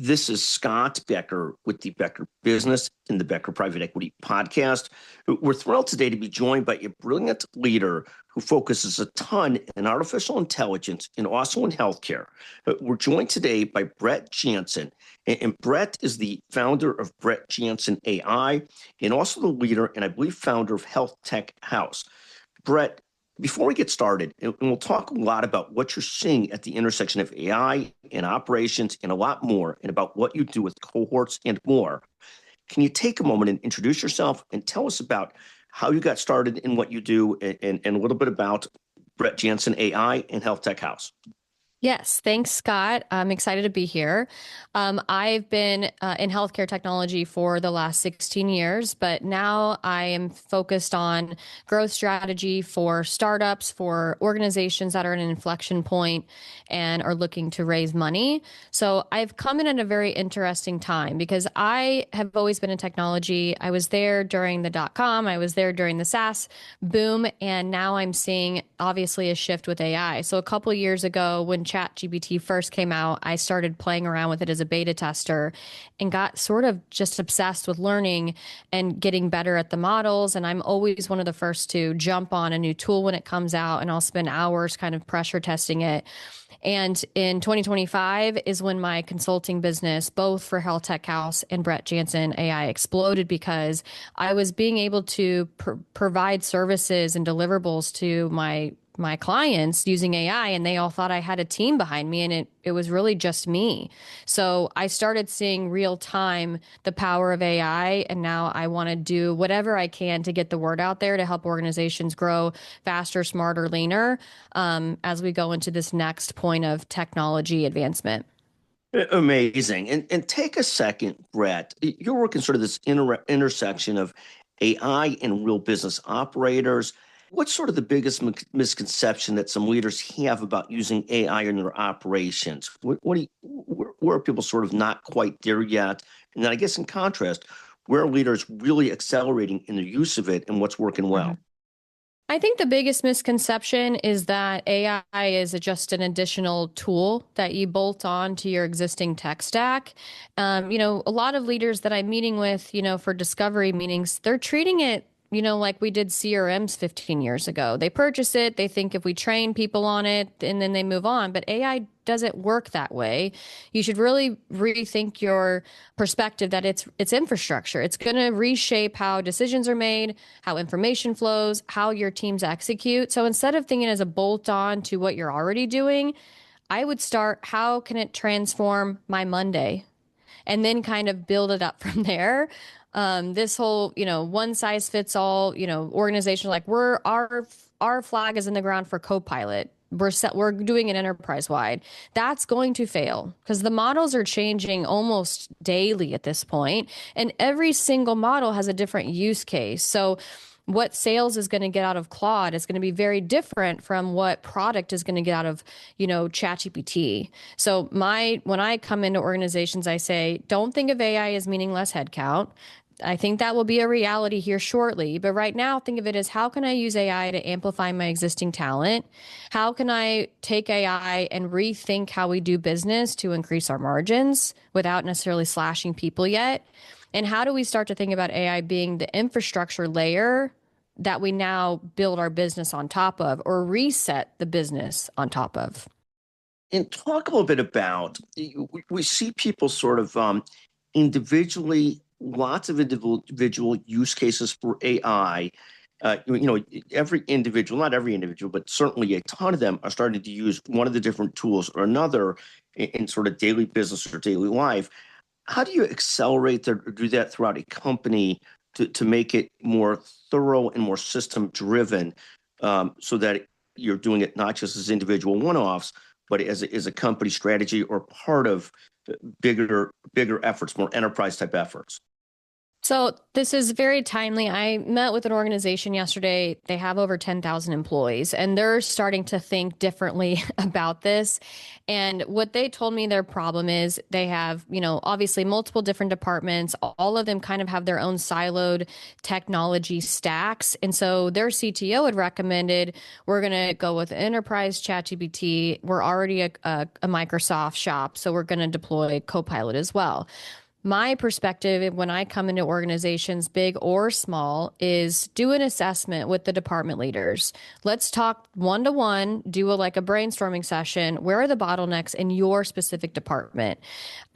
This is Scott Becker with the Becker Business and the Becker Private Equity Podcast. We're thrilled today to be joined by a brilliant leader who focuses a ton in artificial intelligence and also in healthcare. We're joined today by Brett Jansen, and Brett is the founder of Brett Jansen AI and also the leader and I believe founder of Health Tech House. Brett, before we get started, and we'll talk a lot about what you're seeing at the intersection of AI and operations and a lot more, and about what you do with cohorts and more. Can you take a moment and introduce yourself and tell us about how you got started in what you do and a little bit about Brett Jansen AI and Health Tech House? Yes, thanks, Scott. I'm excited to be here. I've been in healthcare technology for the last 16 years, but now I am focused on growth strategy for startups, for organizations that are at an inflection point and are looking to raise money. So I've come in at a very interesting time because I have always been in technology. I was there during the dot-com, I was there during the SaaS boom, and now I'm seeing obviously a shift with AI. So a couple of years ago when ChatGPT first came out, I started playing around with it as a beta tester and got sort of just obsessed with learning and getting better at the models. And I'm always one of the first to jump on a new tool when it comes out, and I'll spend hours kind of pressure testing it. And in 2025 is when my consulting business, both for Health Tech House and Brett Jansen AI, exploded because I was being able to provide services and deliverables to my clients using AI, and they all thought I had a team behind me, and it was really just me. So I started seeing real time the power of AI, and now I want to do whatever I can to get the word out there to help organizations grow faster, smarter, leaner, as we go into this next point of technology advancement. Amazing. And take a second, Brett. You're working sort of this intersection of AI and real business operators. What's sort of the biggest misconception that some leaders have about using AI in their operations? Where are people sort of not quite there yet? And then I guess in contrast, where are leaders really accelerating in the use of it and what's working well? I think the biggest misconception is that AI is just an additional tool that you bolt on to your existing tech stack. A lot of leaders that I'm meeting with, for discovery meetings, they're treating it like we did CRMs 15 years ago. They purchase it, they think if we train people on it, and then they move on. But AI doesn't work that way. You should really rethink your perspective that it's infrastructure. It's going to reshape how decisions are made, how information flows, how your teams execute. So instead of thinking as a bolt-on to what you're already doing, I would start, how can it transform my Monday? And then kind of build it up from there. This whole, one size fits all, organization, like our flag is in the ground for Copilot. We're doing it enterprise wide. That's going to fail because the models are changing almost daily at this point, and every single model has a different use case. So what sales is going to get out of Claude is going to be very different from what product is going to get out of, ChatGPT. So when I come into organizations, I say, don't think of AI as meaningless headcount. I think that will be a reality here shortly. But right now, think of it as, how can I use AI to amplify my existing talent? How can I take AI and rethink how we do business to increase our margins without necessarily slashing people yet? And how do we start to think about AI being the infrastructure layer that we now build our business on top of, or reset the business on top of? And talk a little bit about, we see people sort of individually, lots of individual use cases for AI. Every individual, not every individual, but certainly a ton of them are starting to use one of the different tools or another in sort of daily business or daily life. How do you accelerate that or do that throughout a company to make it more thorough and more system driven, so that you're doing it not just as individual one-offs, but as a company strategy or part of bigger efforts, more enterprise type efforts? So this is very timely. I met with an organization yesterday. They have over 10,000 employees and they're starting to think differently about this. And what they told me their problem is they have, obviously multiple different departments. All of them kind of have their own siloed technology stacks. And so their CTO had recommended we're going to go with enterprise ChatGPT. We're already a Microsoft shop, so we're going to deploy Copilot as well. My perspective when I come into organizations, big or small, is do an assessment with the department leaders. Let's talk one to one, do a brainstorming session. Where are the bottlenecks in your specific department?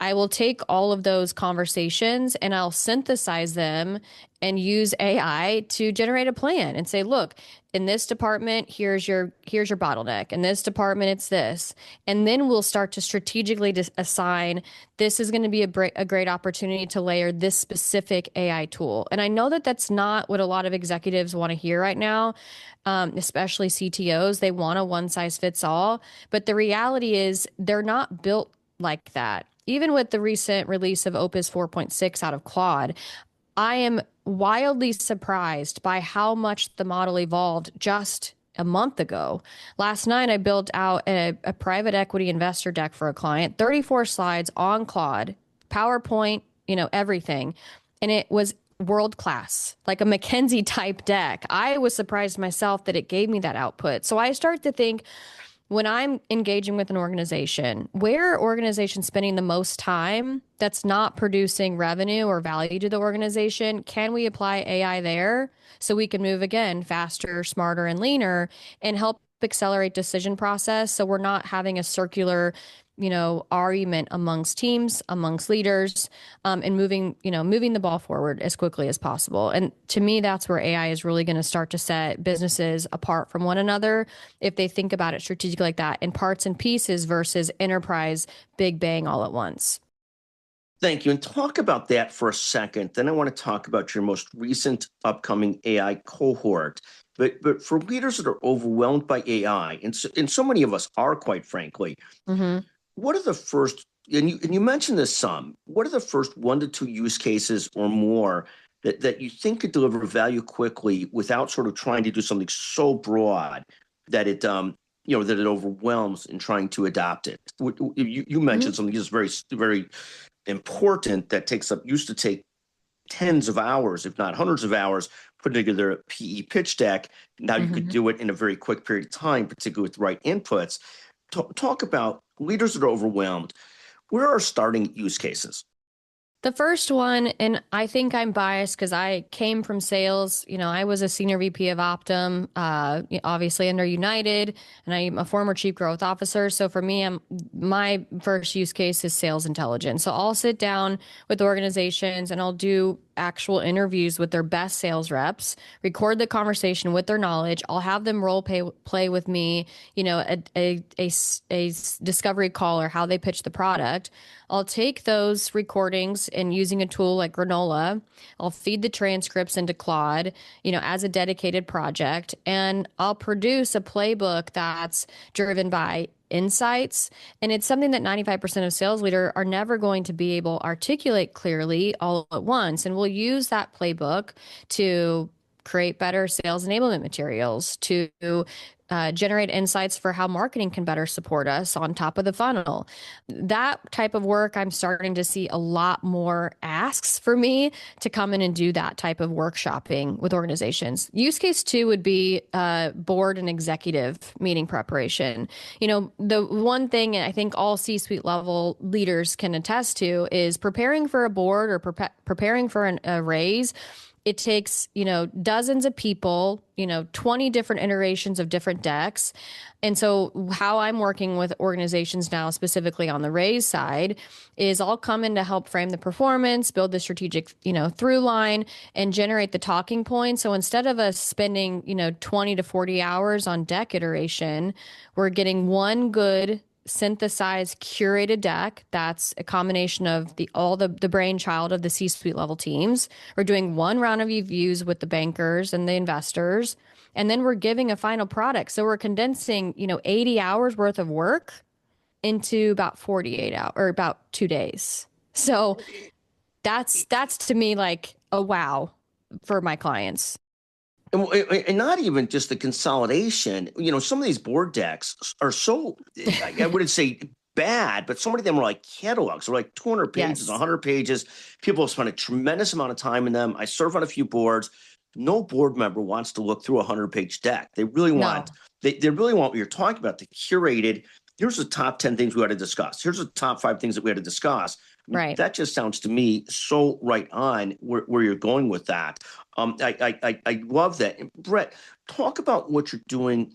I will take all of those conversations and I'll synthesize them and use AI to generate a plan and say, look, in this department, here's your bottleneck. In this department, it's this. And then we'll start to strategically assign this is going to be a great opportunity to layer this specific AI tool. And I know that that's not what a lot of executives want to hear right now, especially CTOs. They want a one size fits all. But the reality is they're not built like that. Even with the recent release of Opus 4.6 out of Claude, I am wildly surprised by how much the model evolved just a month ago. Last night, I built out a private equity investor deck for a client, 34 slides on Claude, PowerPoint, everything. And it was world class, like a McKinsey type deck. I was surprised myself that it gave me that output. So I start to think, when I'm engaging with an organization, where are organizations spending the most time that's not producing revenue or value to the organization? Can we apply AI there so we can move again faster, smarter, and leaner and help accelerate decision process so we're not having a circular argument amongst teams, amongst leaders, and moving the ball forward as quickly as possible. And to me, that's where AI is really going to start to set businesses apart from one another if they think about it strategically like that, in parts and pieces versus enterprise, big bang all at once. Thank you. And talk about that for a second. Then I want to talk about your most recent upcoming AI cohort. But for leaders that are overwhelmed by AI, and so many of us are, quite frankly, what are the first, and you mentioned this some, what are the first 1 to 2 use cases or more that you think could deliver value quickly without sort of trying to do something so broad that it that it overwhelms in trying to adopt it? You mentioned something that's very, very important that used to take tens of hours, if not hundreds of hours, putting together a PE pitch deck. Now you could do it in a very quick period of time, particularly with the right inputs. Talk about leaders that are overwhelmed. Where are starting use cases? The first one, and I think I'm biased because I came from sales. I was a senior VP of Optum, obviously under United, and I'm a former chief growth officer. So for me, my first use case is sales intelligence. So I'll sit down with organizations and I'll do actual interviews with their best sales reps, record the conversation with their knowledge. I'll have them play with me, a discovery call or how they pitch the product. I'll take those recordings and using a tool like Granola, I'll feed the transcripts into Claude, as a dedicated project, and I'll produce a playbook that's driven by insights. And it's something that 95% of sales leaders are never going to be able to articulate clearly all at once. And we'll use that playbook to create better sales enablement materials, to generate insights for how marketing can better support us on top of the funnel. That type of work, I'm starting to see a lot more asks for me to come in and do that type of workshopping with organizations. Use case 2 would be board and executive meeting preparation. The one thing I think all C-suite level leaders can attest to is preparing for a board or preparing for a raise. It takes, dozens of people, 20 different iterations of different decks. And so how I'm working with organizations now, specifically on the raise side, is I'll come in to help frame the performance, build the strategic, through line, and generate the talking points. So instead of us spending, 20 to 40 hours on deck iteration, we're getting one good synthesized, curated deck that's a combination of all the brainchild of the C-suite level teams. We're doing one round of reviews with the bankers and the investors, and then we're giving a final product. So we're condensing, 80 hours worth of work into about 48 hours or about 2 days. So That's to me like a wow for my clients. And not even just the consolidation. Some of these board decks are so, I wouldn't say bad, but so many of them are like catalogs. They're like 200 pages, Yes. 100 pages. People have spent a tremendous amount of time in them. I serve on a few boards. No board member wants to look through a 100-page deck. They really want, No. they really want what you're talking about, the curated. Here's the top 10 things we had to discuss. Here's the top 5 things that we had to discuss. Right. That just sounds to me so right on where you're going with that. I love that. And Brett, talk about what you're doing.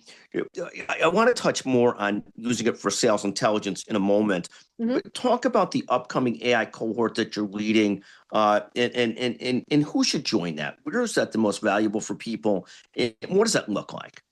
I want to touch more on using it for sales intelligence in a moment. But talk about the upcoming AI cohort that you're leading, and who should join that. Where is that the most valuable for people, and what does that look like?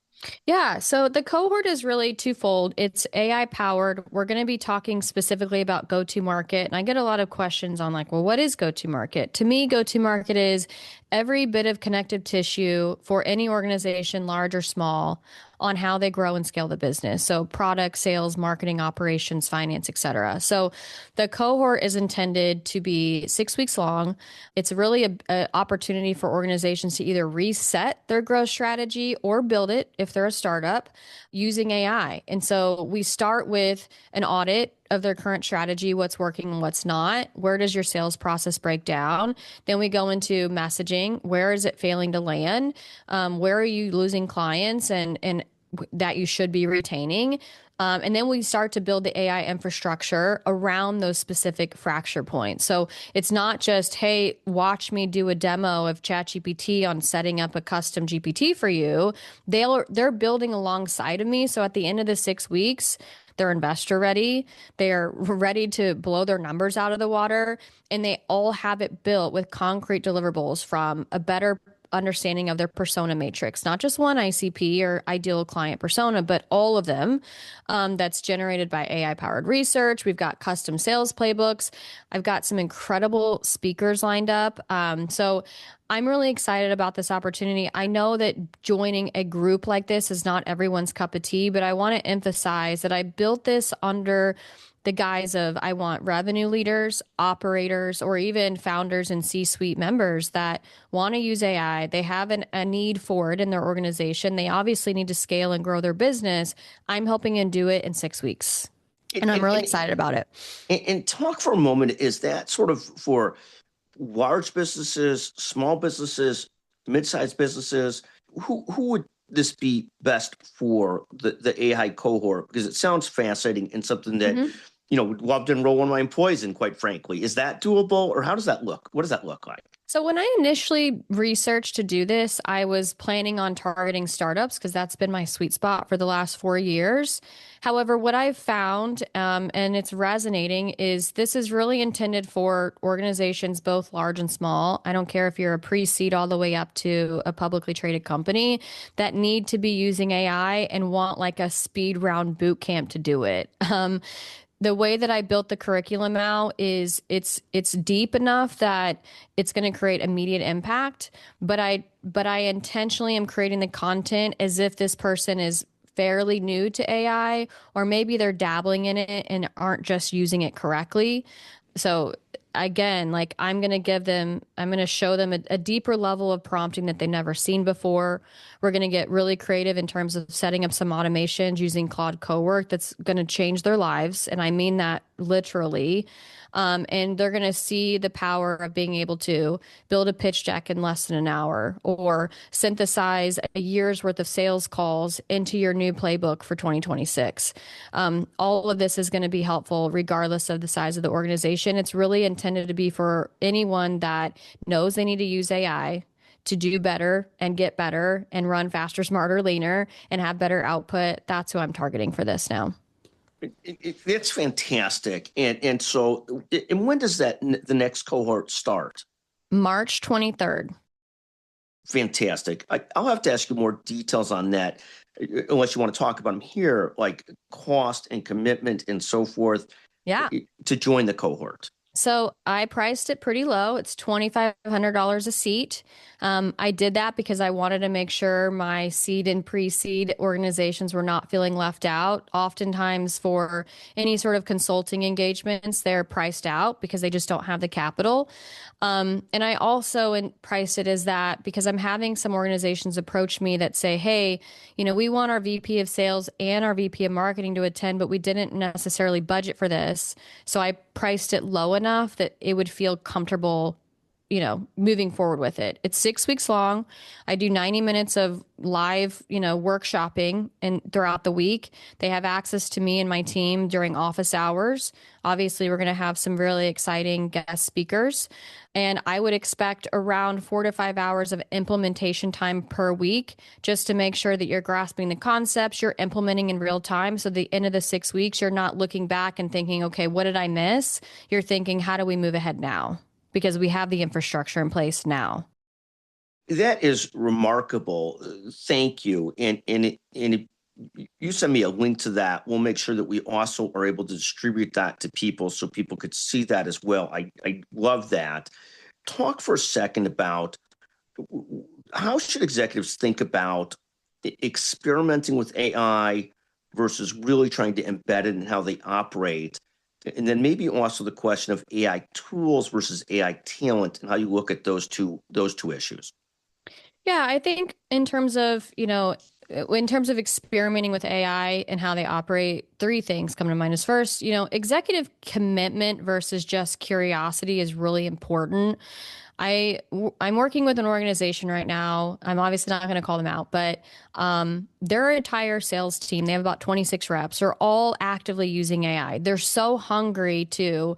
Yeah, so the cohort is really twofold. It's AI powered. We're going to be talking specifically about go to market. And I get a lot of questions on like, well, what is go to market? To me, go to market is every bit of connective tissue for any organization, large or small, on how they grow and scale the business. So product, sales, marketing, operations, finance, et cetera. So the cohort is intended to be 6 weeks long. It's really a opportunity for organizations to either reset their growth strategy or build it if they're a startup using AI. And so we start with an audit of their current strategy, what's working and what's not. Where does your sales process break down? Then we go into messaging. Where is it failing to land? Where are you losing clients and that you should be retaining? And then we start to build the AI infrastructure around those specific fracture points. So it's not just, hey, watch me do a demo of ChatGPT on setting up a custom GPT for you. They're building alongside of me. So at the end of the 6 weeks, they're investor ready. They're ready to blow their numbers out of the water. And they all have it built with concrete deliverables from a better understanding of their persona matrix, not just one ICP or ideal client persona, but all of them. That's generated by AI powered research. We've got custom sales playbooks. I've got some incredible speakers lined up. So I'm really excited about this opportunity. I know that joining a group like this is not everyone's cup of tea, but I want to emphasize that I built this under the guise of I want revenue leaders, operators, or even founders and C-suite members that want to use AI. They have a need for it in their organization. They obviously need to scale and grow their business. I'm helping them do it in 6 weeks. And I'm really excited about it. And talk for a moment, is that sort of for large businesses, small businesses, mid-sized businesses? Who would this be best for the AI cohort? Because it sounds fascinating and something that, would love to enroll one of my employees in, quite frankly. Is that doable, or how does that look? What does that look like? So when I initially researched to do this, I was planning on targeting startups because that's been my sweet spot for the last 4 years. However, what I've found, and it's resonating, is this is really intended for organizations both large and small. I don't care if you're a pre-seed all the way up to a publicly traded company that need to be using AI and want like a speed round boot camp to do it. The way that I built the curriculum out is it's deep enough that it's going to create immediate impact, but I intentionally am creating the content as if this person is fairly new to AI, or maybe they're dabbling in it and aren't just using it correctly. So again, like I'm going to show them a deeper level of prompting that they've never seen before. We're going to get really creative in terms of setting up some automations using Claude Cowork that's going to change their lives. And I mean that literally. And they're going to see the power of being able to build a pitch deck in less than an hour or synthesize a year's worth of sales calls into your new playbook for 2026. All of this is going to be helpful regardless of the size of the organization. It's really intended to be for anyone that knows they need to use AI to do better and get better and run faster, smarter, leaner, and have better output. That's who I'm targeting for this now. It's fantastic. And so, and when does the next cohort start? March 23rd. Fantastic. I'll have to ask you more details on that, unless you want to talk about them here, like cost and commitment and so forth. Yeah. To join the cohort. So I priced it pretty low. It's $2,500 a seat. I did that because I wanted to make sure my seed and pre-seed organizations were not feeling left out. Oftentimes, for any sort of consulting engagements, they're priced out because they just don't have the capital. And I also priced it as that because I'm having some organizations approach me that say, hey, we want our VP of sales and our VP of marketing to attend, but we didn't necessarily budget for this. So I priced it low enough that it would feel comfortable, moving forward with it. It's 6 weeks long. I do 90 minutes of live, workshopping and throughout the week. They have access to me and my team during office hours. Obviously, we're going to have some really exciting guest speakers. And I would expect around 4 to 5 hours of implementation time per week, just to make sure that you're grasping the concepts, you're implementing in real time. So at the end of the 6 weeks, you're not looking back and thinking, okay, what did I miss? You're thinking, how do we move ahead now? Because we have the infrastructure in place now. That is remarkable. Thank you. You send me a link to that. We'll make sure that we also are able to distribute that to people so people could see that as well. I love that. Talk for a second about how should executives think about experimenting with AI versus really trying to embed it in how they operate? And then maybe also the question of AI tools versus AI talent and how you look at those two issues. Yeah, I think in terms of experimenting with AI and how they operate, three things come to mind. Is first, executive commitment versus just curiosity is really important. I'm working with an organization right now. I'm obviously not going to call them out, but their entire sales team, they have about 26 reps, are all actively using AI. They're so hungry to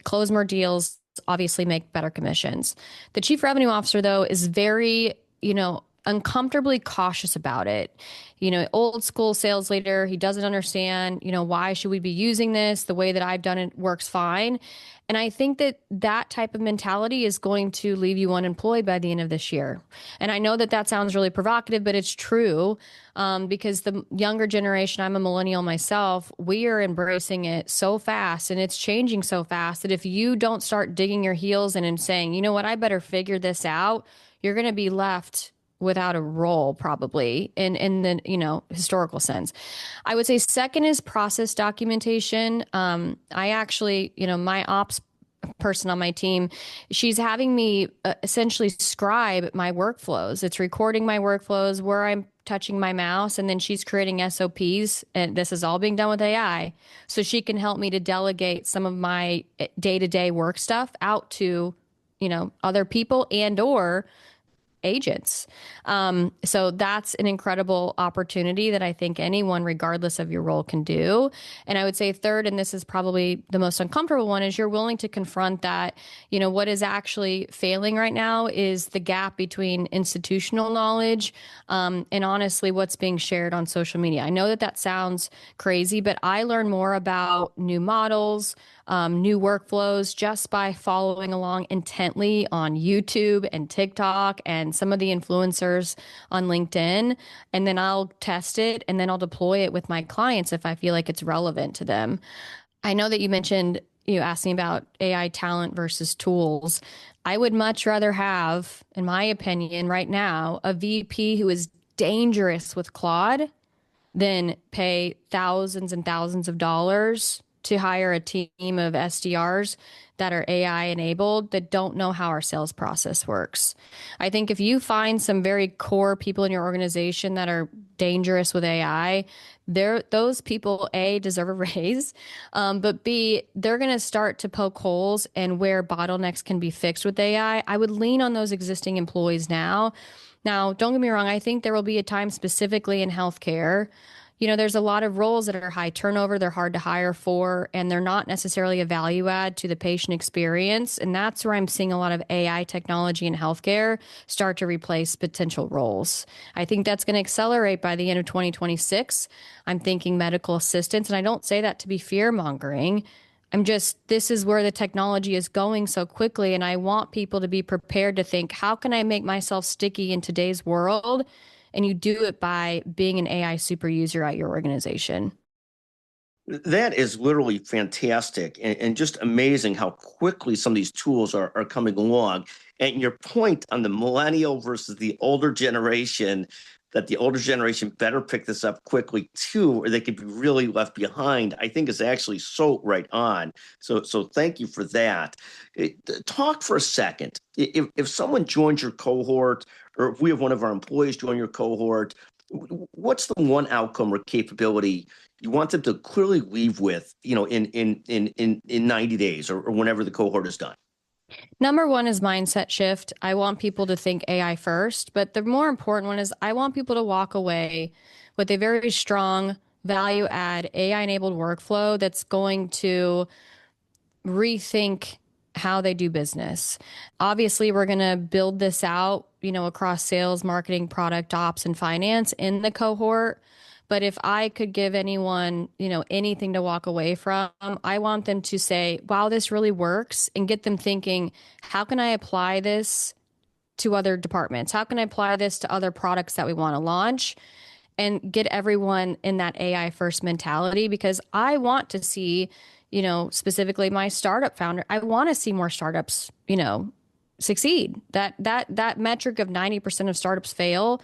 close more deals, obviously make better commissions. The chief revenue officer, though, is very, uncomfortably cautious about it. Old school sales leader, he doesn't understand, why should we be using this? The way that I've done it works fine. And I think that that type of mentality is going to leave you unemployed by the end of this year. And I know that that sounds really provocative, but it's true, because the younger generation, I'm a millennial myself, we are embracing it so fast and it's changing so fast that if you don't start digging your heels in and saying, you know what, I better figure this out, you're going to be left without a role, probably in the historical sense. I would say second is process documentation. I actually, my ops person on my team, she's having me essentially scribe my workflows. It's recording my workflows where I'm touching my mouse, and then she's creating SOPs, and this is all being done with AI. So she can help me to delegate some of my day-to-day work stuff out to other people and or agents. So that's an incredible opportunity that I think anyone, regardless of your role, can do. And I would say third, and this is probably the most uncomfortable one, is you're willing to confront that, what is actually failing right now is the gap between institutional knowledge, and honestly, what's being shared on social media. I know that that sounds crazy, but I learn more about new models, new workflows just by following along intently on YouTube and TikTok and some of the influencers on LinkedIn. And then I'll test it and then I'll deploy it with my clients if I feel like it's relevant to them. I know that you asked me about AI talent versus tools. I would much rather have, in my opinion, right now, a VP who is dangerous with Claude than pay thousands and thousands of dollars to hire a team of SDRs that are AI enabled that don't know how our sales process works. I think if you find some very core people in your organization that are dangerous with AI, those people, A, deserve a raise, but B, they're going to start to poke holes and where bottlenecks can be fixed with AI. I would lean on those existing employees now. Now, don't get me wrong, I think there will be a time specifically in healthcare. There's a lot of roles that are high turnover, they're hard to hire for, and they're not necessarily a value add to the patient experience. And that's where I'm seeing a lot of AI technology in healthcare start to replace potential roles. I think that's going to accelerate by the end of 2026. I'm thinking medical assistants, and I don't say that to be fear mongering. This is where the technology is going so quickly. And I want people to be prepared to think, how can I make myself sticky in today's world? And you do it by being an AI super user at your organization. That is literally fantastic and just amazing how quickly some of these tools are coming along. And your point on the millennial versus the older generation, that the older generation better pick this up quickly too, or they could be really left behind, I think is actually so right on. So thank you for that. Talk for a second. If someone joins your cohort, or if we have one of our employees join your cohort, what's the one outcome or capability you want them to clearly leave with, in 90 days or whenever the cohort is done? Number one is mindset shift. I want people to think AI first, but the more important one is I want people to walk away with a very strong value add AI enabled workflow that's going to rethink how they do business. Obviously, we're going to build this out, across sales, marketing, product ops, and finance in the cohort. But if I could give anyone, anything to walk away from, I want them to say, wow, this really works, and get them thinking, how can I apply this to other departments? How can I apply this to other products that we want to launch? And get everyone in that AI first mentality, because I want to see, specifically my startup founder, I want to see more startups, succeed. That metric of 90% of startups fail,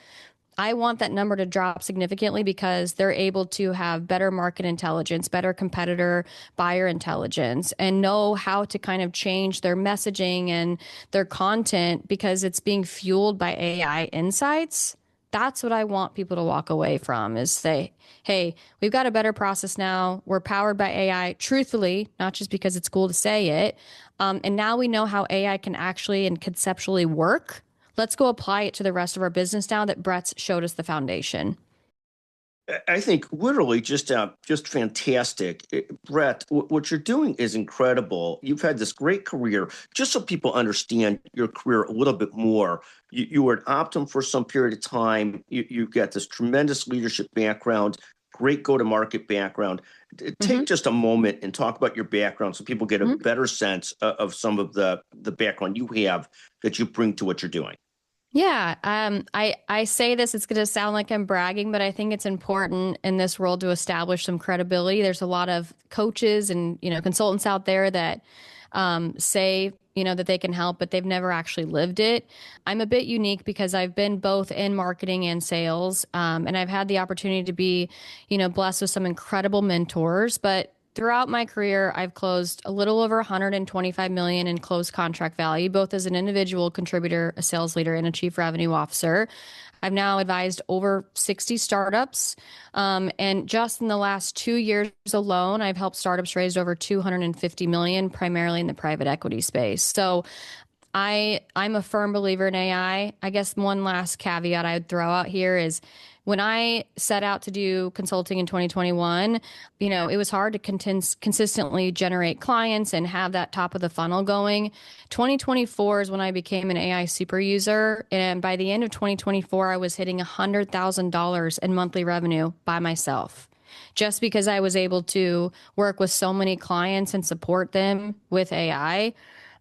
I want that number to drop significantly because they're able to have better market intelligence, better competitor buyer intelligence, and know how to kind of change their messaging and their content because it's being fueled by AI insights. That's what I want people to walk away from, is say, hey, we've got a better process now. We're powered by AI, truthfully, not just because it's cool to say it. And now we know how AI can actually and conceptually work. Let's go apply it to the rest of our business now that Brett's showed us the foundation. I think literally just fantastic. Brett, what you're doing is incredible. You've had this great career. Just so people understand your career a little bit more, you were at Optum for some period of time. You've got this tremendous leadership background, great go-to-market background. Take just a moment and talk about your background so people get a better sense of some of the background you have that you bring to what you're doing. Yeah, I say this, it's going to sound like I'm bragging, but I think it's important in this world to establish some credibility. There's a lot of coaches and, consultants out there that say, that they can help, but they've never actually lived it. I'm a bit unique because I've been both in marketing and sales, and I've had the opportunity to be, blessed with some incredible mentors, but throughout my career, I've closed a little over 125 million in closed contract value, both as an individual contributor, a sales leader, and a chief revenue officer. I've now advised over 60 startups. And just in the last 2 years alone, I've helped startups raise over 250 million, primarily in the private equity space. So I'm a firm believer in AI. I guess one last caveat I'd throw out here is when I set out to do consulting in 2021, it was hard to consistently generate clients and have that top of the funnel going. 2024 is when I became an AI super user. And by the end of 2024, I was hitting $100,000 in monthly revenue by myself, just because I was able to work with so many clients and support them with AI.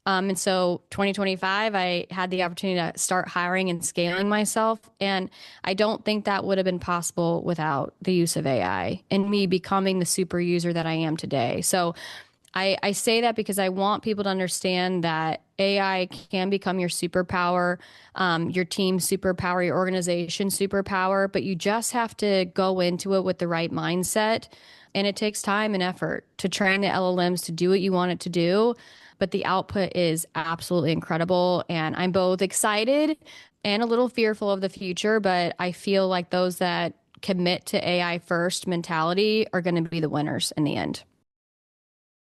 And so 2025, I had the opportunity to start hiring and scaling myself. And I don't think that would have been possible without the use of AI and me becoming the super user that I am today. So I say that because I want people to understand that AI can become your superpower, your team's superpower, your organization superpower, but you just have to go into it with the right mindset. And it takes time and effort to train the LLMs to do what you want it to do. But the output is absolutely incredible. And I'm both excited and a little fearful of the future, but I feel like those that commit to AI first mentality are going to be the winners in the end.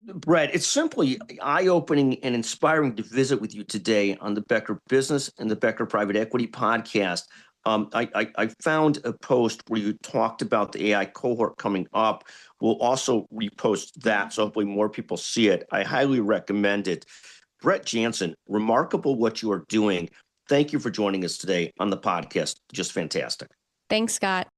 Brett, it's simply eye-opening and inspiring to visit with you today on the Becker Business and the Becker Private Equity podcast. I found a post where you talked about the AI cohort coming up. We'll also repost that, so hopefully more people see it. I highly recommend it. Brett Jansen, remarkable what you are doing. Thank you for joining us today on the podcast. Just fantastic. Thanks, Scott.